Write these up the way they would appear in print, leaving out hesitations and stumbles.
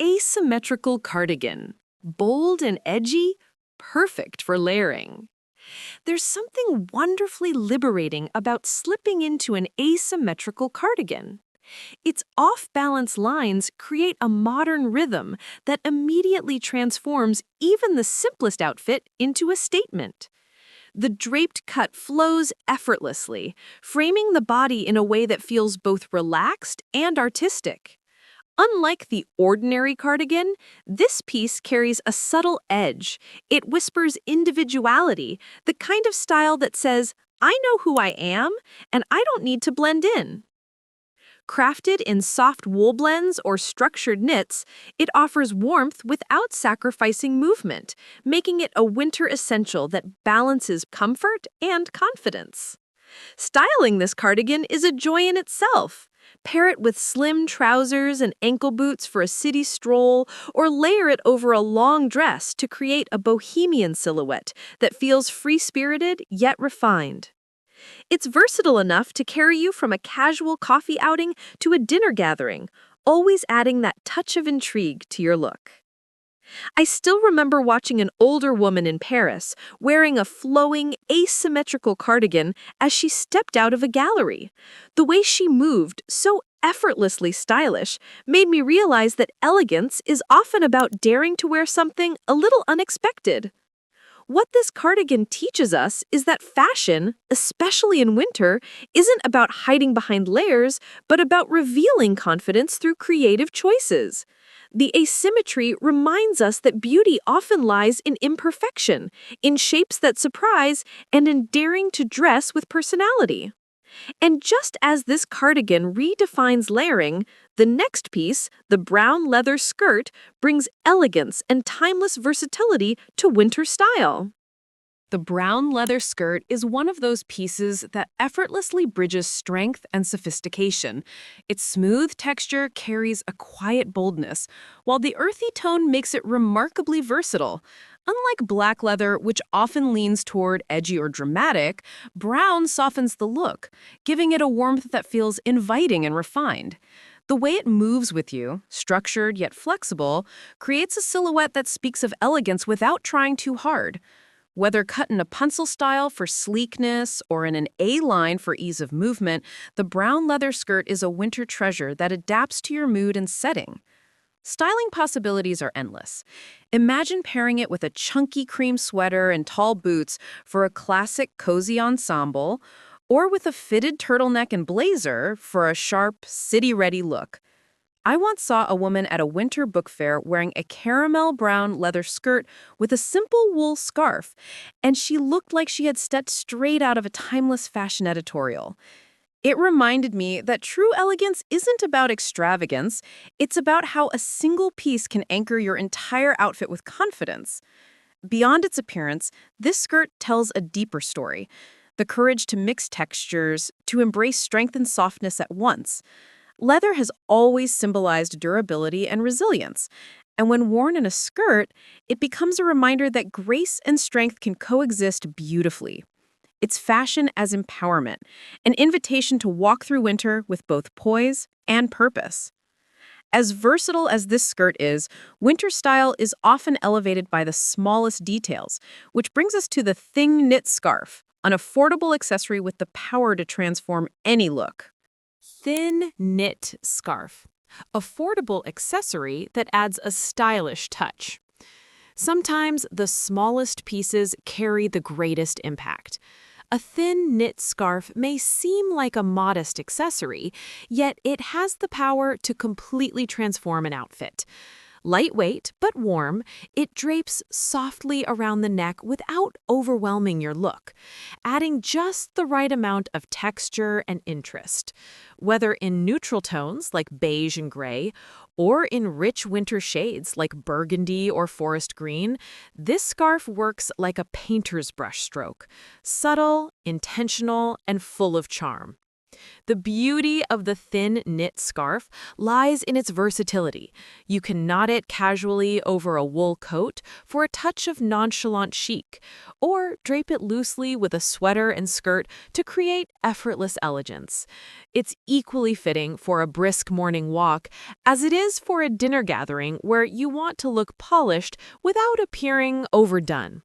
asymmetrical cardigan. Bold and edgy, perfect for layering. There's something wonderfully liberating about slipping into an asymmetrical cardigan. Its off-balance lines create a modern rhythm that immediately transforms even the simplest outfit into a statement. The draped cut flows effortlessly, framing the body in a way that feels both relaxed and artistic. Unlike the ordinary cardigan, this piece carries a subtle edge. It whispers individuality, the kind of style that says, "I know who I am, and I don't need to blend in." Crafted in soft wool blends or structured knits, it offers warmth without sacrificing movement, making it a winter essential that balances comfort and confidence. Styling this cardigan is a joy in itself. Pair it with slim trousers and ankle boots for a city stroll, or layer it over a long dress to create a bohemian silhouette that feels free-spirited yet refined. It's versatile enough to carry you from a casual coffee outing to a dinner gathering, always adding that touch of intrigue to your look. I still remember watching an older woman in Paris wearing a flowing, asymmetrical cardigan as she stepped out of a gallery. The way she moved, so effortlessly stylish, made me realize that elegance is often about daring to wear something a little unexpected. What this cardigan teaches us is that fashion, especially in winter, isn't about hiding behind layers, but about revealing confidence through creative choices. The asymmetry reminds us that beauty often lies in imperfection, in shapes that surprise, and in daring to dress with personality. And just as this cardigan redefines layering, the next piece, the brown leather skirt, brings elegance and timeless versatility to winter style. The brown leather skirt is one of those pieces that effortlessly bridges strength and sophistication. Its smooth texture carries a quiet boldness, while the earthy tone makes it remarkably versatile. Unlike black leather, which often leans toward edgy or dramatic, brown softens the look, giving it a warmth that feels inviting and refined. The way it moves with you, structured yet flexible, creates a silhouette that speaks of elegance without trying too hard. Whether cut in a pencil style for sleekness or in an A-line for ease of movement, the brown leather skirt is a winter treasure that adapts to your mood and setting. Styling possibilities are endless. Imagine pairing it with a chunky cream sweater and tall boots for a classic cozy ensemble, or with a fitted turtleneck and blazer for a sharp, city-ready look. I once saw a woman at a winter book fair wearing a caramel brown leather skirt with a simple wool scarf, and she looked like she had stepped straight out of a timeless fashion editorial. It reminded me that true elegance isn't about extravagance, it's about how a single piece can anchor your entire outfit with confidence. Beyond its appearance, this skirt tells a deeper story: the courage to mix textures, to embrace strength and softness at once. Leather has always symbolized durability and resilience, and when worn in a skirt, it becomes a reminder that grace and strength can coexist beautifully. It's fashion as empowerment, an invitation to walk through winter with both poise and purpose. As versatile as this skirt is, winter style is often elevated by the smallest details, which brings us to the thin knit scarf, an affordable accessory with the power to transform any look. Thin knit scarf. Affordable accessory that adds a stylish touch. Sometimes the smallest pieces carry the greatest impact. A thin knit scarf may seem like a modest accessory, yet it has the power to completely transform an outfit. Lightweight but warm, it drapes softly around the neck without overwhelming your look, adding just the right amount of texture and interest. Whether in neutral tones like beige and gray, or in rich winter shades like burgundy or forest green, this scarf works like a painter's brushstroke, subtle, intentional, and full of charm. The beauty of the thin knit scarf lies in its versatility. You can knot it casually over a wool coat for a touch of nonchalant chic, or drape it loosely with a sweater and skirt to create effortless elegance. It's equally fitting for a brisk morning walk as it is for a dinner gathering where you want to look polished without appearing overdone.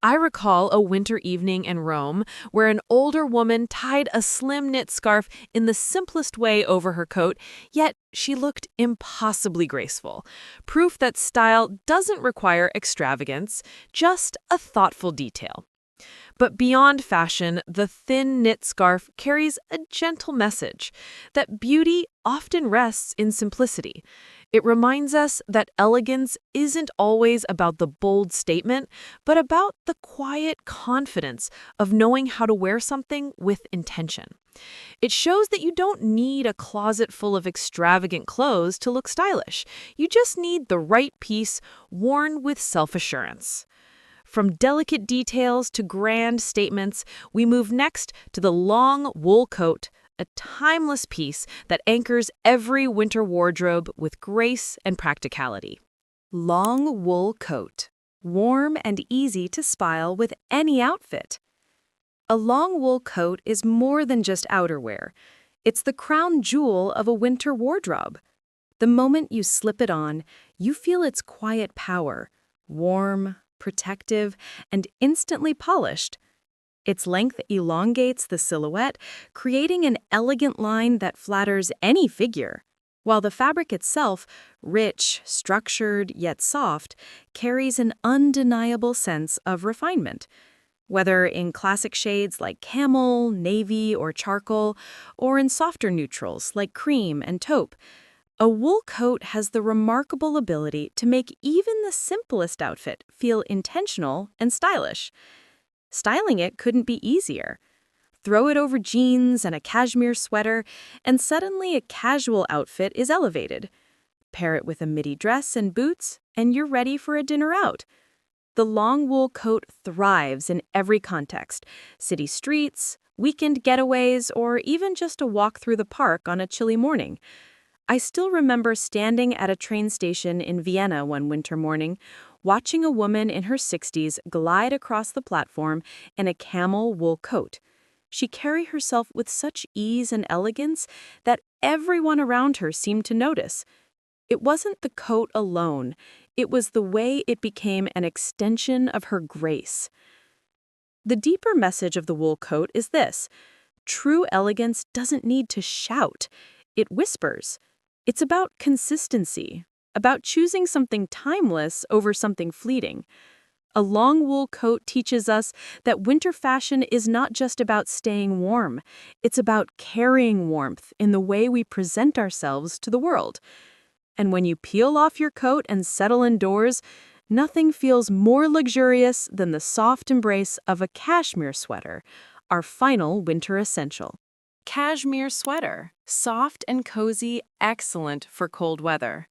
I recall a winter evening in Rome where an older woman tied a slim knit scarf in the simplest way over her coat, yet she looked impossibly graceful. Proof that style doesn't require extravagance, just a thoughtful detail. But beyond fashion, the thin knit scarf carries a gentle message that beauty often rests in simplicity. It reminds us that elegance isn't always about the bold statement, but about the quiet confidence of knowing how to wear something with intention. It shows that you don't need a closet full of extravagant clothes to look stylish. You just need the right piece worn with self-assurance. From delicate details to grand statements, we move next to the long wool coat, a timeless piece that anchors every winter wardrobe with grace and practicality. Long wool coat, warm and easy to style with any outfit. A long wool coat is more than just outerwear. It's the crown jewel of a winter wardrobe. The moment you slip it on, you feel its quiet power, warm, protective, and instantly polished. Its length elongates the silhouette, creating an elegant line that flatters any figure, while the fabric itself, rich, structured, yet soft, carries an undeniable sense of refinement. Whether in classic shades like camel, navy, or charcoal, or in softer neutrals like cream and taupe, a wool coat has the remarkable ability to make even the simplest outfit feel intentional and stylish. Styling it couldn't be easier. Throw it over jeans and a cashmere sweater, and suddenly a casual outfit is elevated. Pair it with a midi dress and boots, and you're ready for a dinner out. The long wool coat thrives in every context: city streets, weekend getaways, or even just a walk through the park on a chilly morning. I still remember standing at a train station in Vienna one winter morning, watching a woman in her 60s glide across the platform in a camel wool coat. She carried herself with such ease and elegance that everyone around her seemed to notice. It wasn't the coat alone, it was the way it became an extension of her grace. The deeper message of the wool coat is this: true elegance doesn't need to shout, it whispers. It's about consistency, about choosing something timeless over something fleeting. A long wool coat teaches us that winter fashion is not just about staying warm. It's about carrying warmth in the way we present ourselves to the world. And when you peel off your coat and settle indoors, nothing feels more luxurious than the soft embrace of a cashmere sweater, our final winter essential. Cashmere sweater, soft and cozy, excellent for cold weather.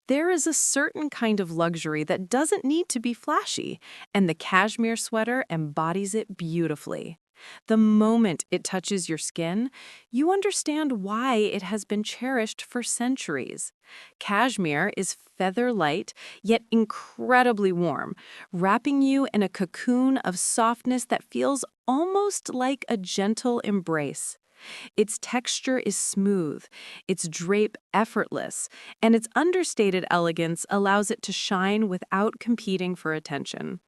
There is a certain kind of luxury that doesn't need to be flashy, and the cashmere sweater embodies it beautifully. The moment it touches your skin, you understand why it has been cherished for centuries. Cashmere is feather light, yet incredibly warm, wrapping you in a cocoon of softness that feels almost like a gentle embrace. Its texture is smooth, its drape effortless, and its understated elegance allows it to shine without competing for attention.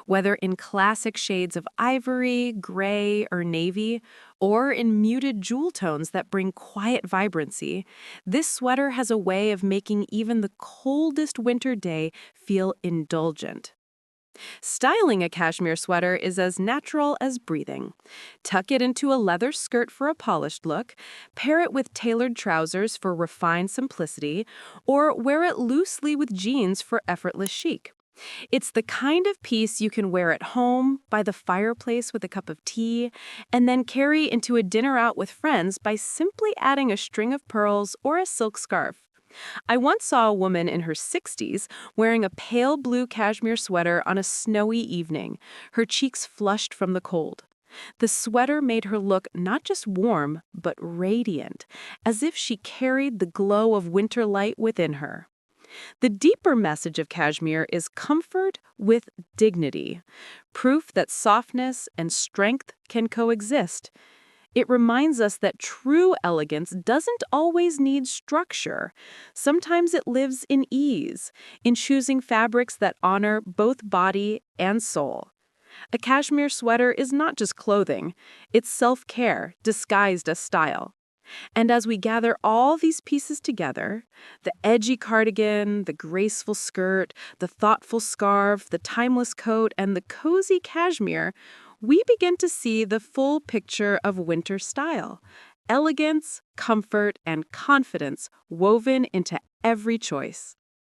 Whether in classic shades of ivory, gray, or navy, or in muted jewel tones that bring quiet vibrancy, this sweater has a way of making even the coldest winter day feel indulgent. Styling a cashmere sweater is as natural as breathing. Tuck it into a leather skirt for a polished look, pair it with tailored trousers for refined simplicity, or wear it loosely with jeans for effortless chic. It's the kind of piece you can wear at home, by the fireplace with a cup of tea, and then carry into a dinner out with friends by simply adding a string of pearls or a silk scarf. I once saw a woman in her 60s wearing a pale blue cashmere sweater on a snowy evening, her cheeks flushed from the cold. The sweater made her look not just warm, but radiant, as if she carried the glow of winter light within her. The deeper message of cashmere is comfort with dignity, proof that softness and strength can coexist. It reminds us that true elegance doesn't always need structure. Sometimes it lives in ease, in choosing fabrics that honor both body and soul. A cashmere sweater is not just clothing, it's self-care disguised as style. And as we gather all these pieces together, the edgy cardigan, the graceful skirt, the thoughtful scarf, the timeless coat, and the cozy cashmere, we begin to see the full picture of winter style. Elegance, comfort, and confidence woven into every choice.